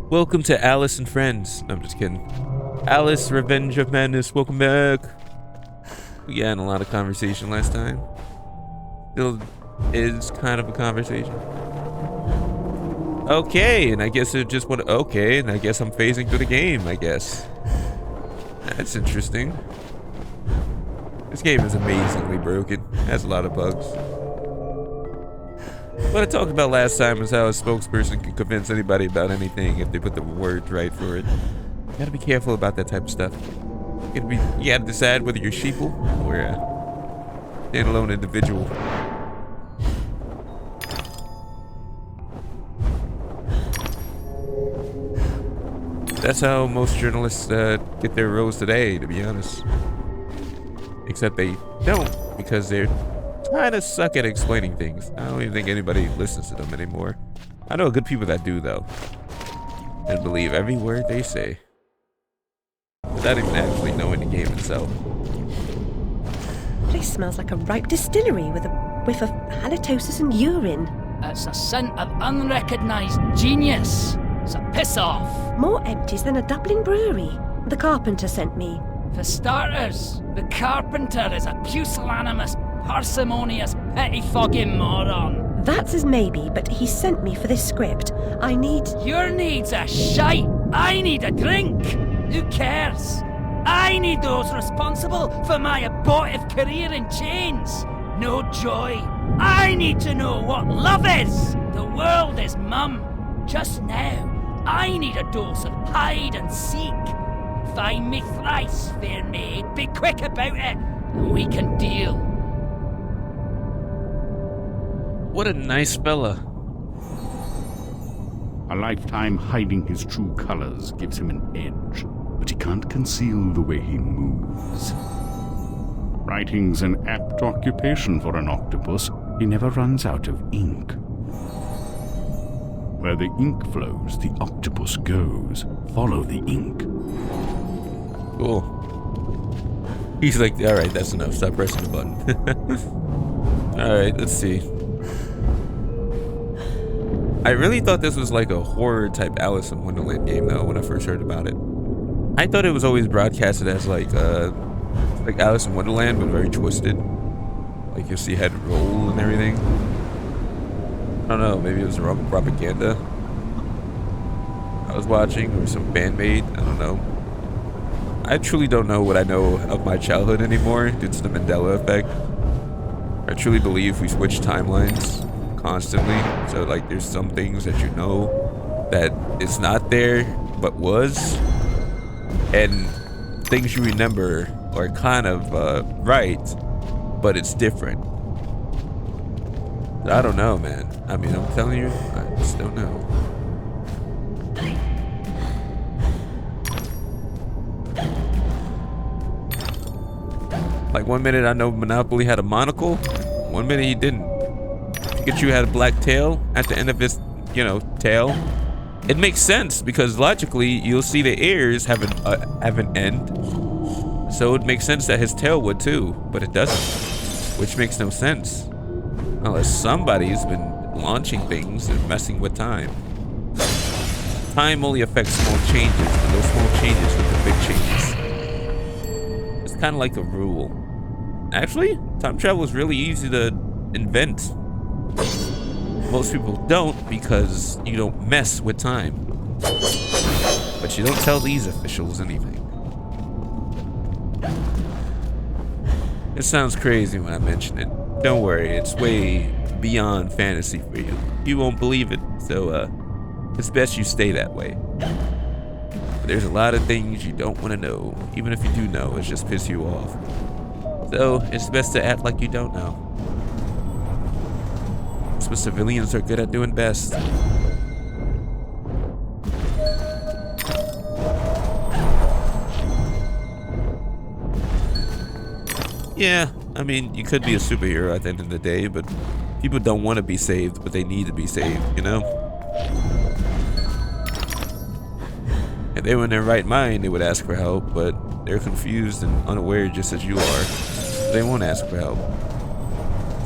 Welcome to Alice and Friends. No, I'm just kidding. Alice, Revenge of Madness, welcome back. We had a lot of conversation last time. Still is kind of a conversation. Okay, and I guess it just went, okay, and I guess I'm phasing through the game, I guess. That's interesting. This game is amazingly broken. It has a lot of bugs. What I talked about last time is how a spokesperson can convince anybody about anything if they put the words right for it. You gotta be careful about that type of stuff. You gotta decide whether you're sheeple or a standalone individual. That's how most journalists get their roles today, to be honest. Except they don't, because they're kind of suck at explaining things. I don't even think anybody listens to them anymore. I know good people that do, though, and believe every word they say without even actually knowing the game itself. This smells like a ripe distillery with a whiff of halitosis and urine. It's a scent of unrecognised genius. So piss off. More empties than a Dublin brewery. The carpenter sent me. For starters, the carpenter is a pusillanimous, parsimonious, pettifogging moron. That's his maybe, but he sent me for this script. I need... Your needs are shite. I need a drink. Who cares? I need those responsible for my abortive career in chains. No joy. I need to know what love is. The world is mum. Just now, I need a dose of hide and seek. Find me thrice, fair maid. Be quick about it, and we can deal. What a nice fella. A lifetime hiding his true colors gives him an edge, but he can't conceal the way he moves. Writing's an apt occupation for an octopus. He never runs out of ink. Where the ink flows, the octopus goes. Follow the ink. Cool. He's like, alright, that's enough. Stop pressing the button. Alright, let's see. I really thought this was like a horror type Alice in Wonderland game though when I first heard about it. I thought it was always broadcasted as like Alice in Wonderland, but very twisted. Like you'll see head roll and everything. I don't know, maybe it was wrong propaganda I was watching, or some fan-made, I don't know. I truly don't know what I know of my childhood anymore due to the Mandela effect. I truly believe we switch timelines constantly, so like there's some things that you know that it's not there but was, and things you remember are kind of right, but it's different. I don't know, man. I mean, I'm telling you, I just don't know. Like 1 minute I know Monopoly had a monocle, 1 minute he didn't. Pikachu had a black tail at the end of his, tail. It makes sense because logically you'll see the ears have an end, so it makes sense that his tail would too, but it doesn't, which makes no sense. Unless somebody's been launching things and messing with time. Time only affects small changes, and those small changes are the big changes. It's kind of like a rule. Actually, time travel is really easy to invent. Most people don't because you don't mess with time. But you don't tell these officials anything. It sounds crazy when I mention it. Don't worry, it's way beyond fantasy for you. You won't believe it, so it's best you stay that way. But there's a lot of things you don't want to know. Even if you do know, it's just piss you off. So it's best to act like you don't know. That's what civilians are good at doing best. Yeah, I mean, you could be a superhero at the end of the day, but people don't want to be saved, but they need to be saved, you know? If they were in their right mind, they would ask for help, but they're confused and unaware just as you are. They won't ask for help.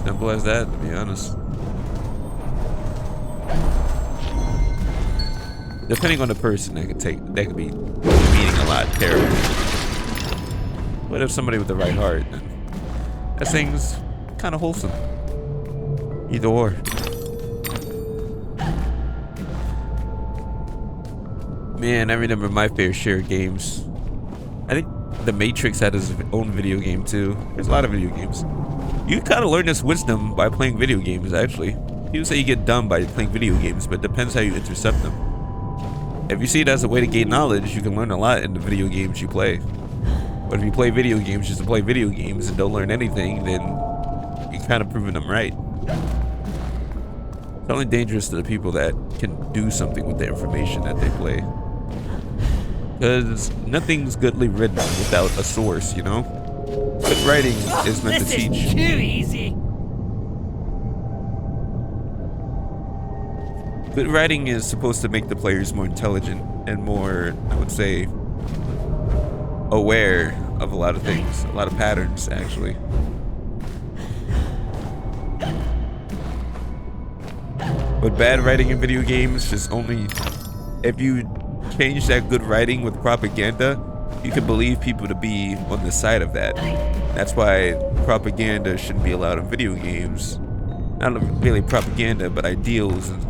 Simple as that, to be honest. depending on the person, that could be meaning a lot terrible. But if somebody with the right heart, then that thing's kind of wholesome. Either or. Man, I remember my fair share of games. I think The Matrix had his own video game too. There's a lot of video games. You kind of learn this wisdom by playing video games, actually. People say you get dumb by playing video games, but it depends how you intercept them. If you see it as a way to gain knowledge, you can learn a lot in the video games you play. But if you play video games just to play video games and don't learn anything, then you're kind of proving them right. It's only dangerous to the people that can do something with the information that they play. Because nothing's goodly written without a source, you know? Good writing is meant to teach. This is too easy. Good writing is supposed to make the players more intelligent and more, I would say, aware of a lot of things, a lot of patterns, actually. But bad writing in video games is only if you change that good writing with propaganda, you can believe people to be on the side of that. That's why propaganda shouldn't be allowed in video games. Not really propaganda, but ideals and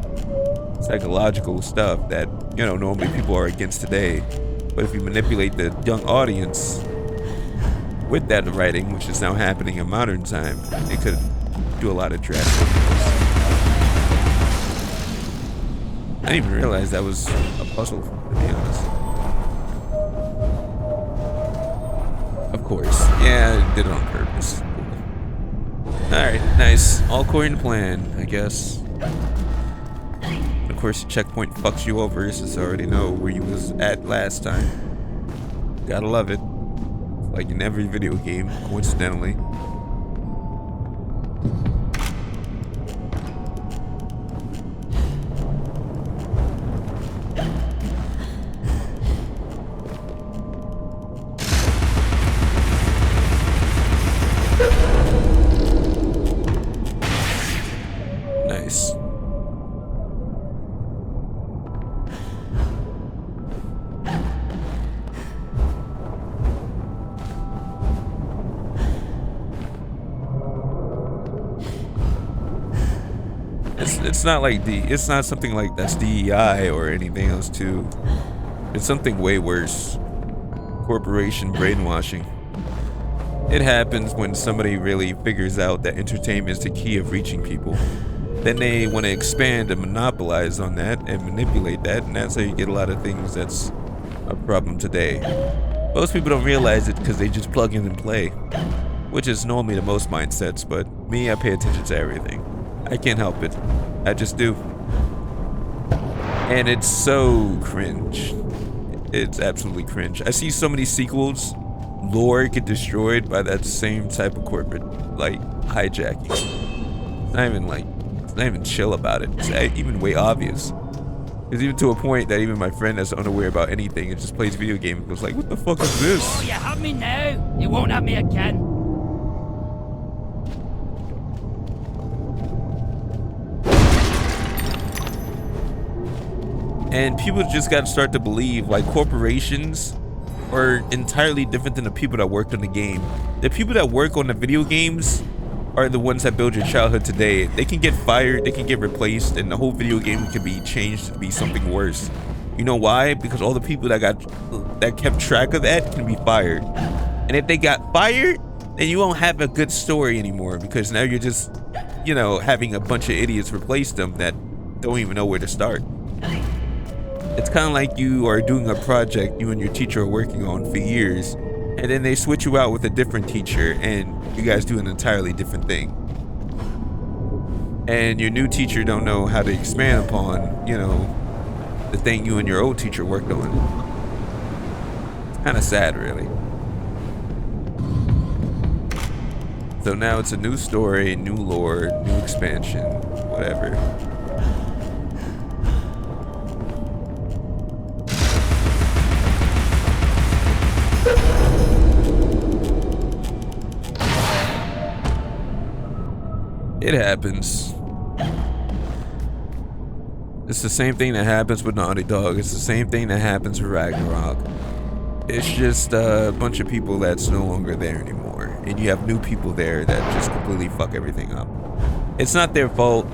psychological stuff that, you know, normally people are against today. But if you manipulate the young audience with that writing, which is now happening in modern time, it could do a lot of drastic things. I didn't even realize that was a puzzle, to be honest. Of course. Yeah, I did it on purpose. Alright, nice. All according to plan, I guess. Of course, the checkpoint fucks you over since I already know where you was at last time. Gotta love it. Like in every video game, coincidentally. Nice. It's not like it's not something like that's DEI or anything else too. It's something way worse. Corporation brainwashing. It happens when somebody really figures out that entertainment is the key of reaching people. Then they want to expand and monopolize on that and manipulate that, and that's how you get a lot of things that's a problem today. Most people don't realize it because they just plug in and play, which is normally the most mindsets, but me, I pay attention to everything. I can't help it. I just do. And it's so cringe. It's absolutely cringe. I see so many sequels, lore get destroyed by that same type of corporate, like, hijacking. It's not even chill about it. It's even way obvious. It's even to a point that even my friend that's unaware about anything and just plays video games goes like, what the fuck is this? Oh, you have me now. You won't have me again. And people just got to start to believe like corporations are entirely different than the people that worked on the game. The people that work on the video games are the ones that build your childhood today. They can get fired, they can get replaced, and the whole video game can be changed to be something worse. You know why? Because all the people that kept track of that can be fired. And if they got fired, then you won't have a good story anymore, because now you're just, you know, having a bunch of idiots replace them that don't even know where to start. It's kind of like you are doing a project you and your teacher are working on for years, and then they switch you out with a different teacher and you guys do an entirely different thing. And your new teacher don't know how to expand upon, you know, the thing you and your old teacher worked on. It's kind of sad, really. So now it's a new story, new lore, new expansion, whatever. It happens. It's the same thing that happens with Naughty Dog. It's the same thing that happens with Ragnarok. It's just a bunch of people that's no longer there anymore. And you have new people there that just completely fuck everything up. It's not their fault.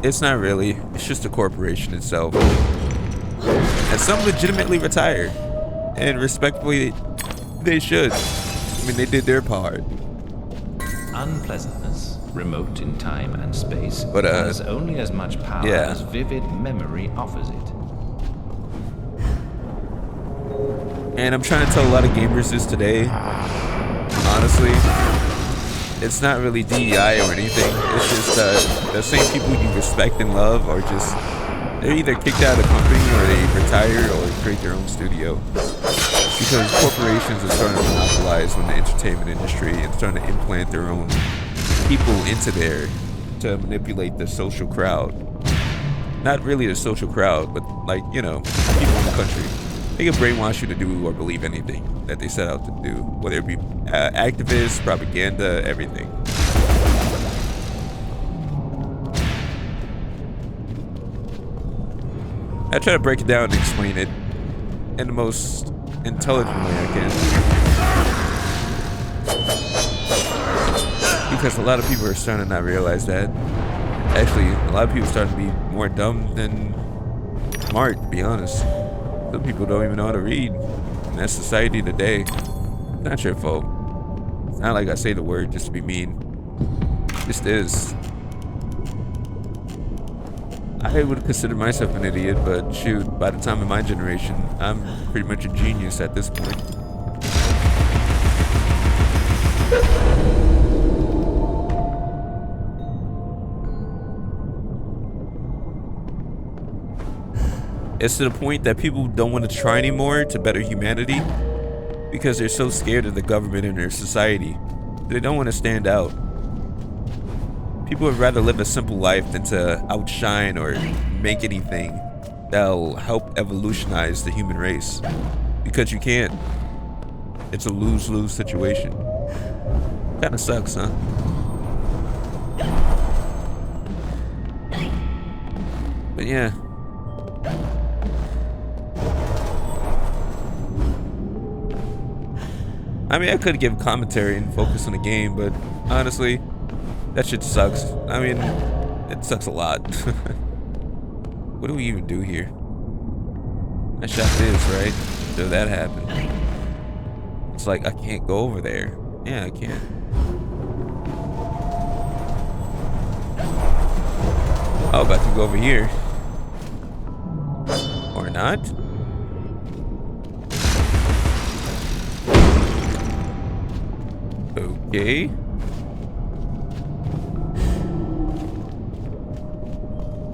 It's not really. It's just the corporation itself. And some legitimately retire. And respectfully, they should. I mean, they did their part. Unpleasantness, remote in time and space, But, has only as much power yeah. as vivid memory offers it. And I'm trying to tell a lot of gamers this today. Honestly, it's not really DEI or anything. It's just the same people you respect and love are just, they're either kicked out of the company or they retire or create their own studio. Because corporations are starting to monopolize on the entertainment industry and starting to implant their own people into there to manipulate the social crowd. Not really the social crowd, but like, you know, people in the country. They can brainwash you to do or believe anything that they set out to do, whether it be activists, propaganda, everything. I try to break it down and explain it in the most intelligent way I can. Because a lot of people are starting to not realize that. Actually, a lot of people are starting to be more dumb than smart, to be honest. Some people don't even know how to read. And that's society today. It's not your fault. It's not like I say the word just to be mean. It just is. I would consider myself an idiot, but shoot, by the time of my generation, I'm pretty much a genius at this point. It's to the point that people don't want to try anymore to better humanity because they're so scared of the government and their society. They don't want to stand out. People would rather live a simple life than to outshine or make anything that'll help evolutionize the human race. Because you can't. It's a lose-lose situation. Kinda sucks, huh? But yeah. I mean, I could give commentary and focus on the game, but honestly, that shit sucks. I mean, it sucks a lot. What do we even do here? I shot this, right? So that happened. It's like, I can't go over there. Yeah, I can. Oh, but I can go over here. Or not? Okay.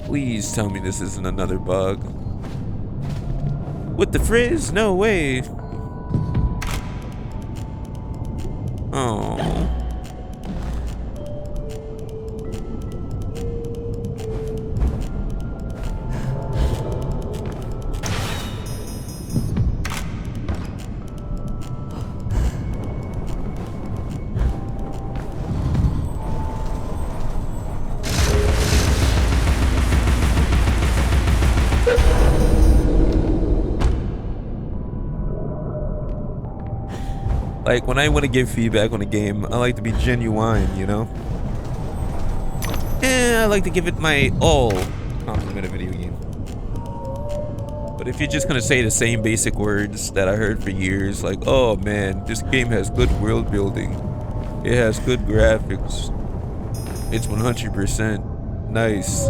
Please tell me this isn't another bug. With the frizz? No way. Oh. Like, when I want to give feedback on a game, I like to be genuine, you know? I like to give it my all compliment a video game. But if you're just gonna say the same basic words that I heard for years, like, oh man, this game has good world building, it has good graphics, it's 100% nice.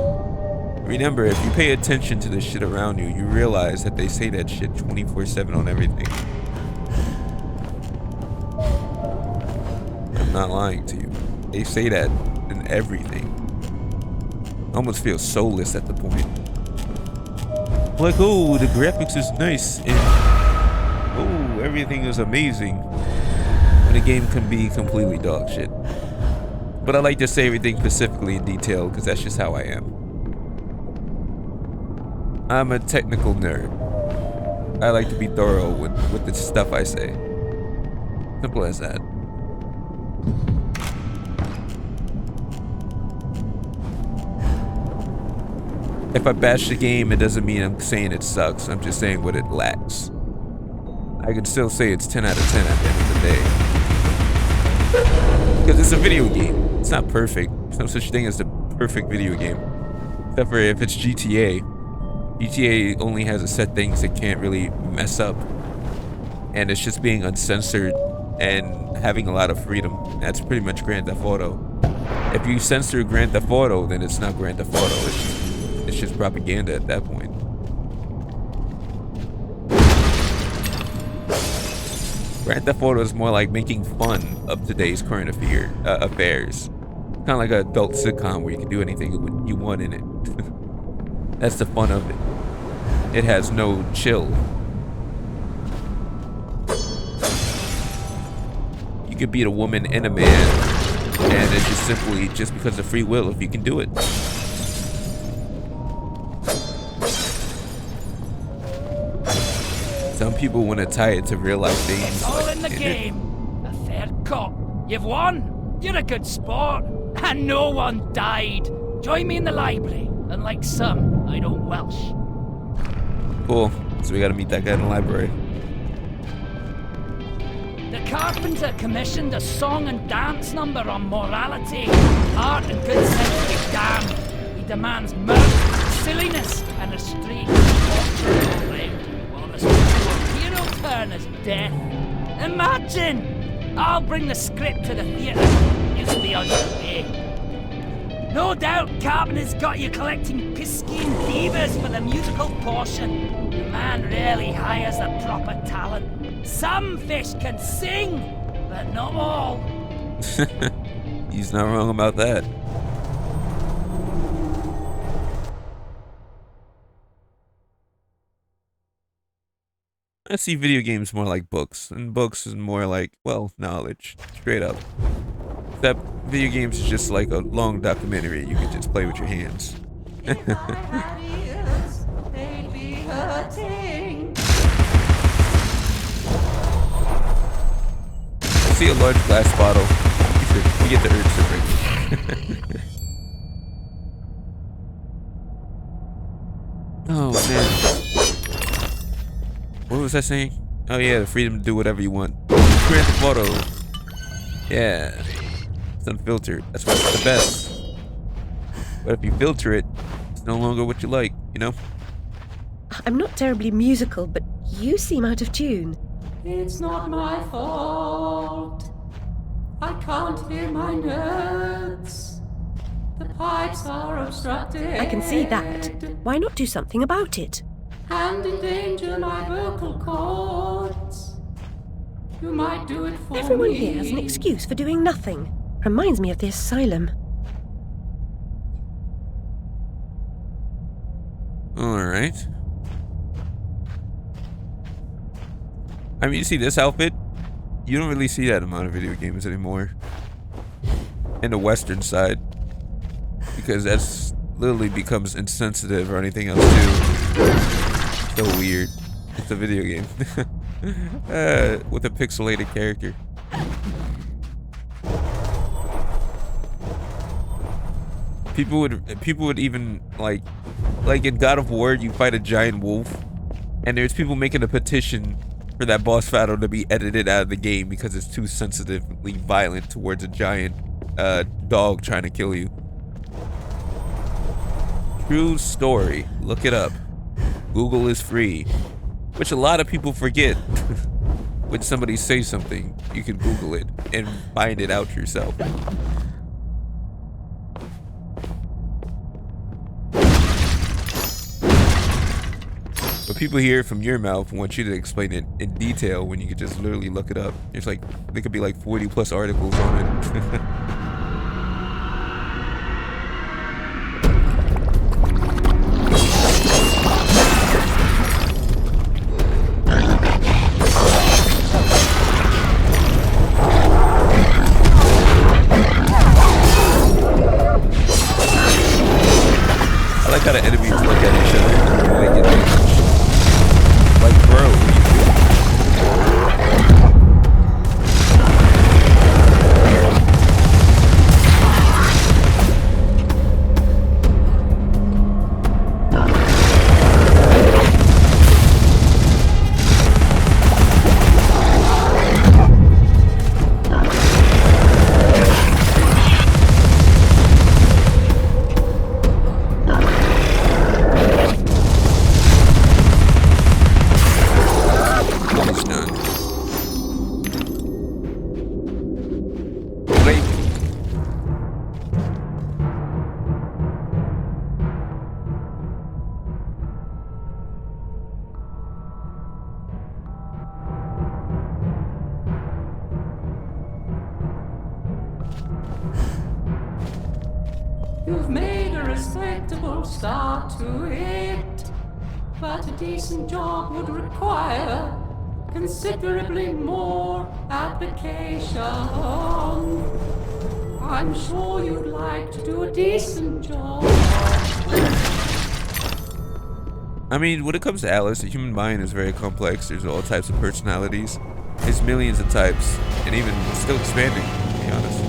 Remember, if you pay attention to the shit around you, you realize that they say that shit 24/7 on everything. I'm not lying to you. They say that in everything. I almost feel soulless at the point. Like, oh, the graphics is nice and oh, everything is amazing. When a game can be completely dog shit. But I like to say everything specifically in detail because that's just how I am. I'm a technical nerd. I like to be thorough with the stuff I say. Simple as that. If I bash the game, it doesn't mean I'm saying it sucks. I'm just saying what it lacks. I can still say it's 10 out of 10 at the end of the day. Because it's a video game. It's not perfect. There's no such thing as the perfect video game. Except for if it's GTA. GTA only has a set things it can't really mess up. And it's just being uncensored and having a lot of freedom. That's pretty much Grand Theft Auto. If you censor Grand Theft Auto, then it's not Grand Theft Auto. It's just propaganda at that point. Grand Theft Auto is more like making fun of today's current affairs. Kind of like an adult sitcom where you can do anything you want in it. That's the fun of it. It has no chill. You could beat a woman and a man, and it's just simply just because of free will if you can do it. Some people want to tie it to real life things. It's all in the game. A fair cop. You've won. You're a good sport. And no one died. Join me in the library. Unlike some, I don't welsh. Cool. So we gotta meet that guy in the library. The carpenter commissioned a song and dance number on morality. Art and good sense be damned. He demands mirth, silliness, and restraint. While the hero turn is death. Imagine! I'll bring the script to the theatre. You can be on your way. No doubt Carpenter's got you collecting piscine beavers for the musical portion. The man rarely hires the proper talent. Some fish can sing, but not all. He's not wrong about that. I see video games more like books, and books is more like, well, knowledge, straight up. Except video games is just like a long documentary you can just play with your hands. I see a large glass bottle. You get the urge to drink it. Oh man. What was I saying? Oh yeah, the freedom to do whatever you want. Grand Theft Auto. Yeah. It's unfiltered. That's what's the best. But if you filter it, it's no longer what you like, you know? I'm not terribly musical, but you seem out of tune. It's not my fault. I can't hear my notes. The pipes are obstructed. I can see that. Why not do something about it? And endanger my vocal cords. You might do it for Everyone me. here has an excuse for doing nothing. Reminds me of the asylum. Alright. I mean, you see this outfit? You don't really see that amount of video games anymore. In the Western side. Because that's literally becomes insensitive or anything else too. So weird. It's a video game. With a pixelated character. People would even like in God of War, you fight a giant wolf, and there's people making a petition for that boss battle to be edited out of the game because it's too sensitively violent towards a giant dog trying to kill you. True story. Look it up. Google is free, which a lot of people forget. When somebody says something, you can Google it and find it out yourself. But people hear it from your mouth and want you to explain it in detail when you could just literally look it up. There's like, there could be like 40 plus articles on it. I like how the enemies look at each other and they get damaged. Like, bro, what are you doing? You've made a respectable start to it, but a decent job would require considerably more application. I'm sure you'd like to do a decent job. I mean, when it comes to Alice, the human mind is very complex. There's all types of personalities. There's millions of types, and even still expanding, to be honest.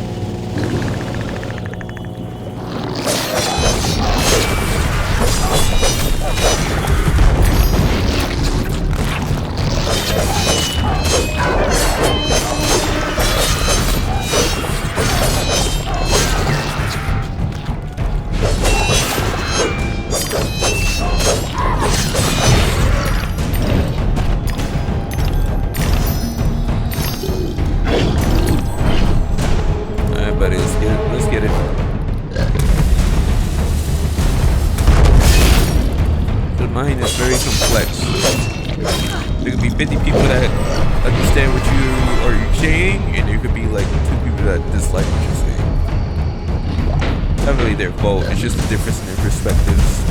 Mind is very complex. There could be 50 people that understand what you are saying, and there could be like 2 people that dislike what you're saying. It's not really their fault, it's just a difference in their perspectives.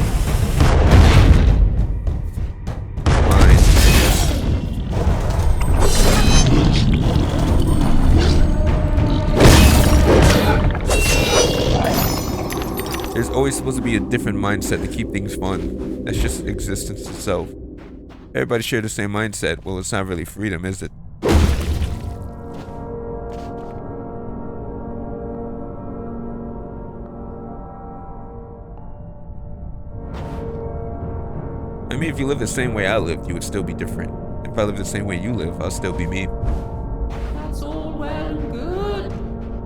There's always supposed to be a different mindset to keep things fun. That's just existence itself. Everybody share the same mindset. Well, it's not really freedom, is it? I mean, if you live the same way I lived, you would still be different. If I live the same way you live, I'll still be me. That's all well and good,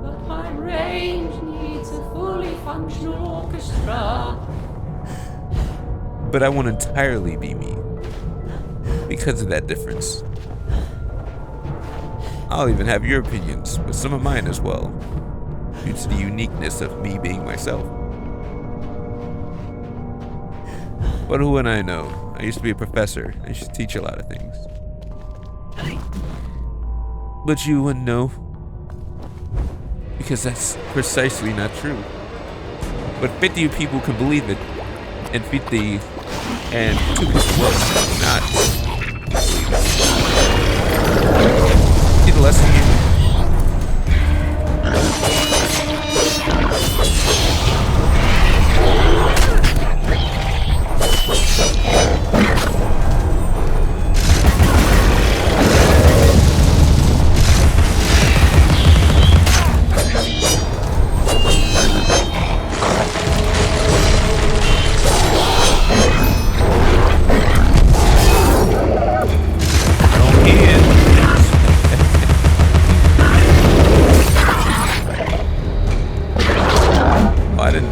but my range needs a fully functional orchestra. But I won't entirely be me because of that difference. I'll even have your opinions, but some of mine as well, due to the uniqueness of me being myself. But who would I know? I used to be a professor. I used to teach a lot of things. But you wouldn't know, because that's precisely not true. But 50 people can believe it, and 50 and 2 people will not. See the lesson here?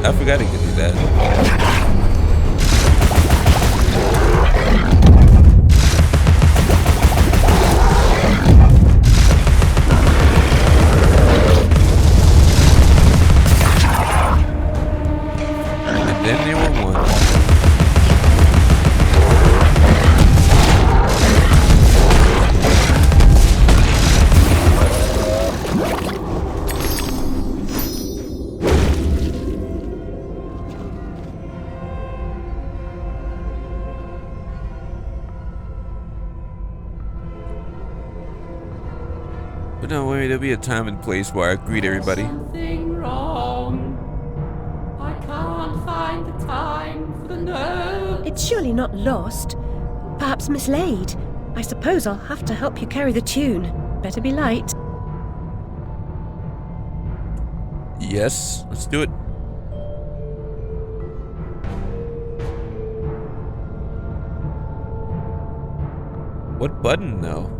I forgot he could do that. And then there were one. But don't worry, there'll be a time and place where I greet everybody. Something wrong. I can't find the time for the note. It's surely not lost. Perhaps mislaid. I suppose I'll have to help you carry the tune. Better be light. Yes, let's do it. What button, though?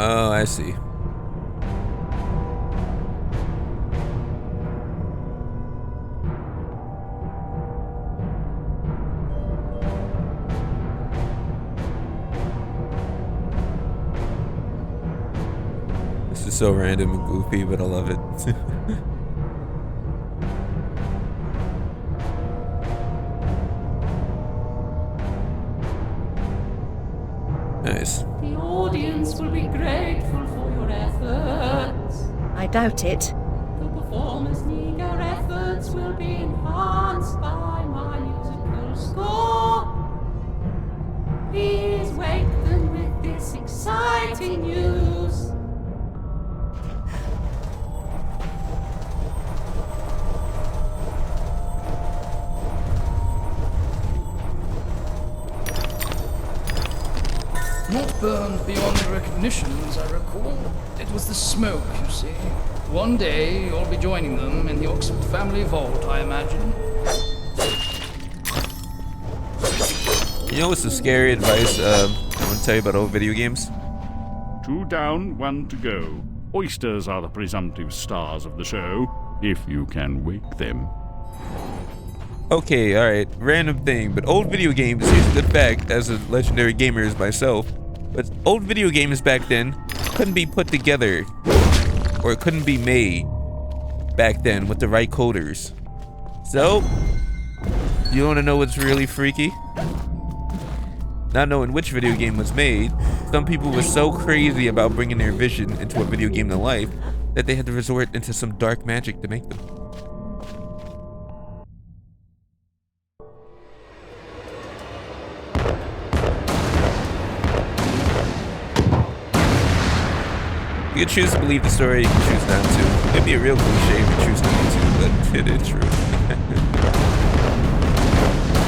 Oh, I see. This is so random and goofy, but I love it. audience will be grateful for your efforts. I doubt it. The performers' eager efforts will be enhanced by my musical score. Please wake them with this exciting news. Not burned beyond recognition, as I recall. It was the smoke, you see. One day, you'll be joining them in the Oxford family vault, I imagine. You know what's the scary advice I want to tell you about old video games? 2 down, 1 to go. Oysters are the presumptive stars of the show, if you can wake them. Okay, alright, random thing, but old video games, here's a good fact, as a legendary gamer as myself, but old video games back then couldn't be put together, or couldn't be made back then with the right coders. So, you want to know what's really freaky? Not knowing which video game was made, some people were so crazy about bringing their vision into a video game to life that they had to resort into some dark magic to make them. You can choose to believe the story, you can choose not to. It'd be a real cliche if you choose not to, but it is true.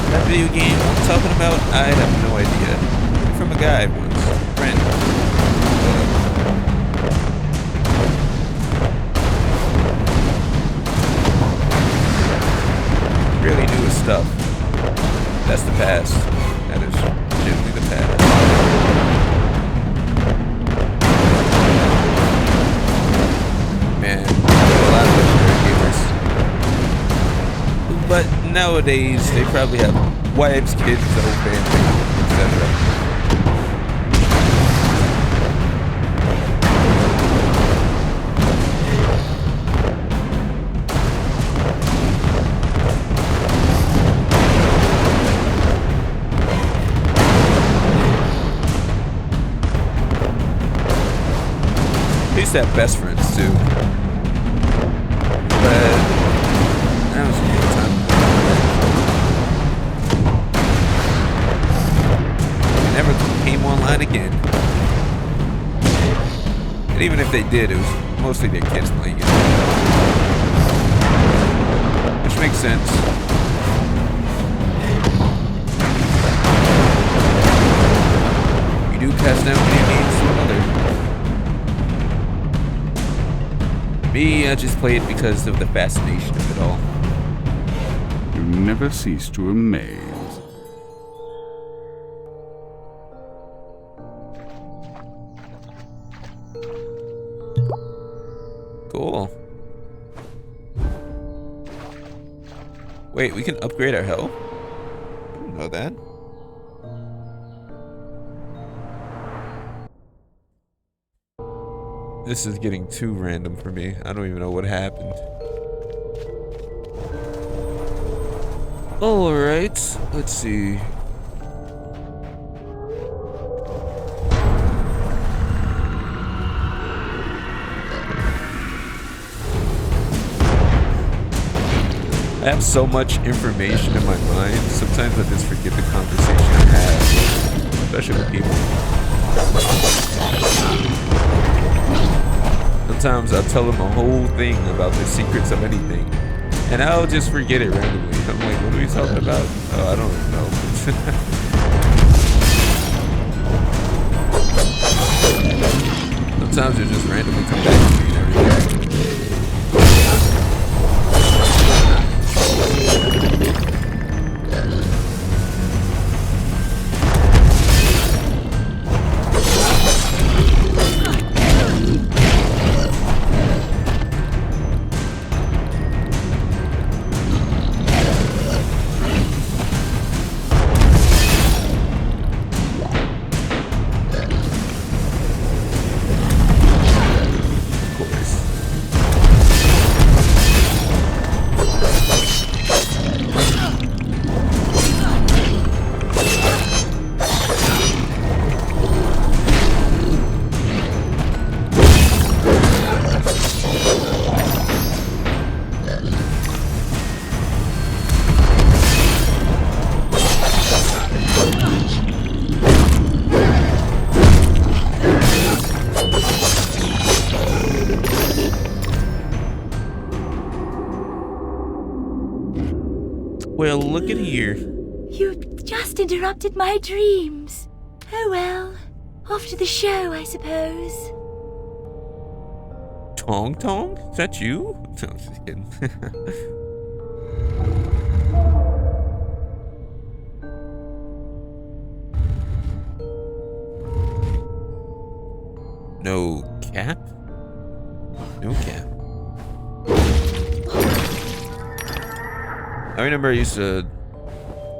That video game I'm talking about, I have no idea. From a guy once, a friend. Really newest stuff. That's the past. That is legitimately the past. Man, a lot of legendary gamers. But nowadays, they probably have wives, kids, the whole family, etc. They used to have best friends too. But that was a good time. They never came online again. And even if they did, it was mostly their kids playing it. Which makes sense. You do pass down video games to another. Me, I just play it because of the fascination of it all. You never cease to amaze. Cool. Wait, we can upgrade our health? I didn't know that. This is getting too random for me. I don't even know what happened. Alright, let's see. I have so much information in my mind, sometimes I just forget the conversation I have, especially with people. Sometimes I'll tell them a whole thing about the secrets of anything, and I'll just forget it randomly. I'm like, what are we talking about? Oh, I don't know. Sometimes it just randomly come back to me and everything. Well, look at here. You just interrupted my dreams. Oh well. Off to the show, I suppose. Tong Tong? Is that you? No, I'm just kidding. No cap? No cap. I remember I used to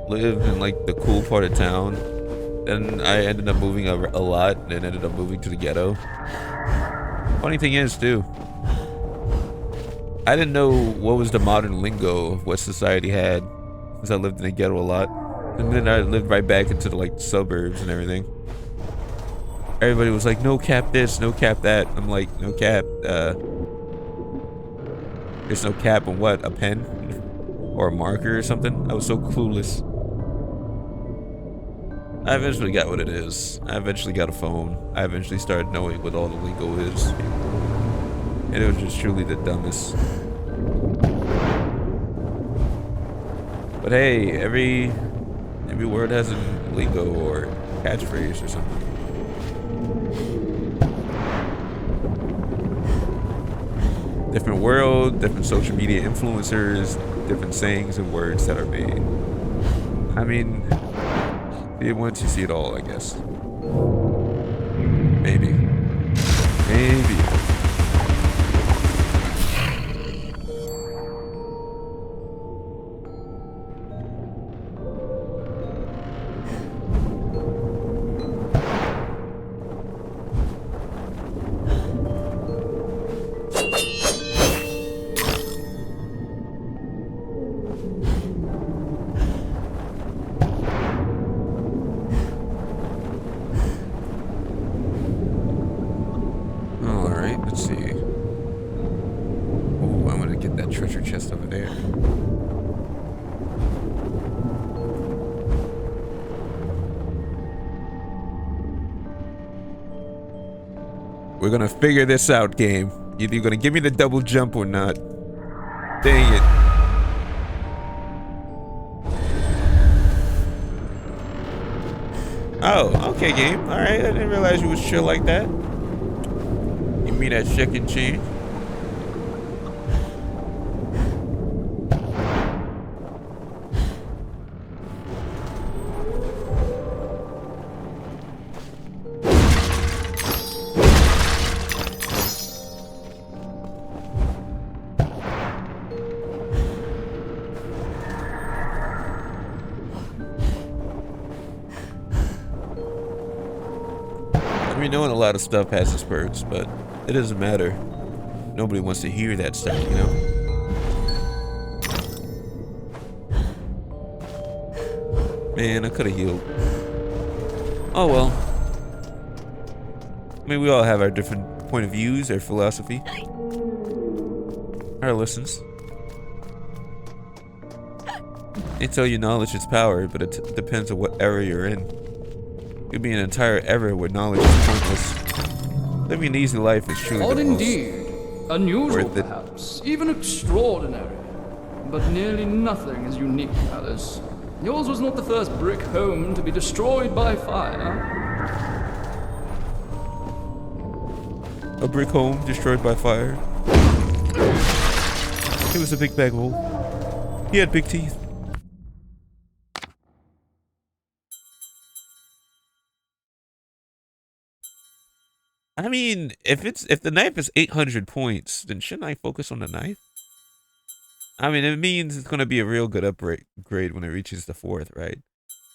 live in like the cool part of town. Then I ended up moving a lot and ended up moving to the ghetto. Funny thing is, too, I didn't know what was the modern lingo of what society had since I lived in the ghetto a lot. And then I lived right back into the like suburbs and everything. Everybody was like, no cap this, no cap that. I'm like, no cap, there's no cap on what? A pen? Or a marker or something? I was so clueless. I eventually got what it is. I eventually got a phone. I eventually started knowing what all the lingo is. And it was just truly the dumbest. But hey, every word has a lingo or catchphrase or something. Different world, different social media influencers, different sayings and words that are made. I mean, once you see it all, I guess. Maybe. Maybe. We're gonna figure this out, game. Either you're gonna give me the double jump or not. Dang it. Oh, okay, game. Alright, I didn't realize you was chill like that. You mean that chicken cheese? Knowing a lot of stuff has its perks, but it doesn't matter. Nobody wants to hear that stuff, you know? Man, I could have healed. Oh well. I mean, we all have our different point of views, our philosophy, our lessons. They tell you knowledge is power, but it depends on what era you're in. Could be an entire era where knowledge is pointless. Living an easy life is truly Odd Oh, the indeed. Unusual, worth it. perhaps. Even extraordinary. But nearly nothing is unique, Alice. Yours was not the first brick home to be destroyed by fire. A brick home destroyed by fire. It was a big bag hole. He had big teeth. I mean, if the knife is 800 points, then shouldn't I focus on the knife? I mean, it means it's gonna be a real good upgrade when it reaches the 4th, right?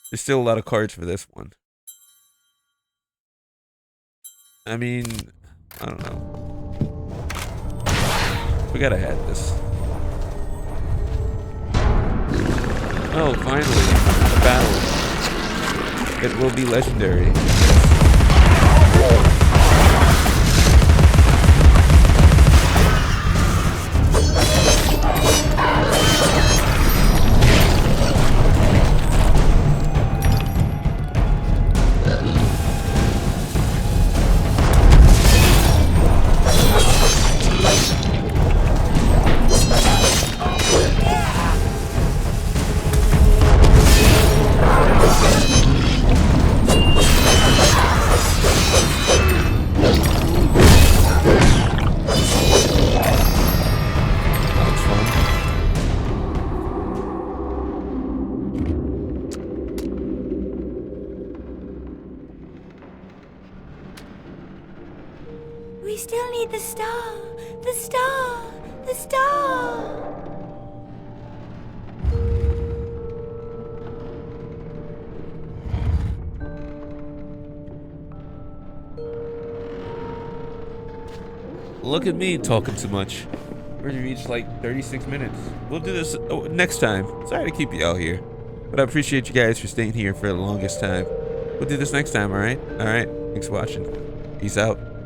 There's still a lot of cards for this one. I mean, I don't know. We gotta have this. Oh, finally, a battle. It will be legendary. star, the star, the star. Look at me talking too much. We reached like 36 minutes. We'll do this next time. Sorry to keep you out here, but I appreciate you guys for staying here for the longest time. We'll do this next time, all right? All right. Thanks for watching. Peace out.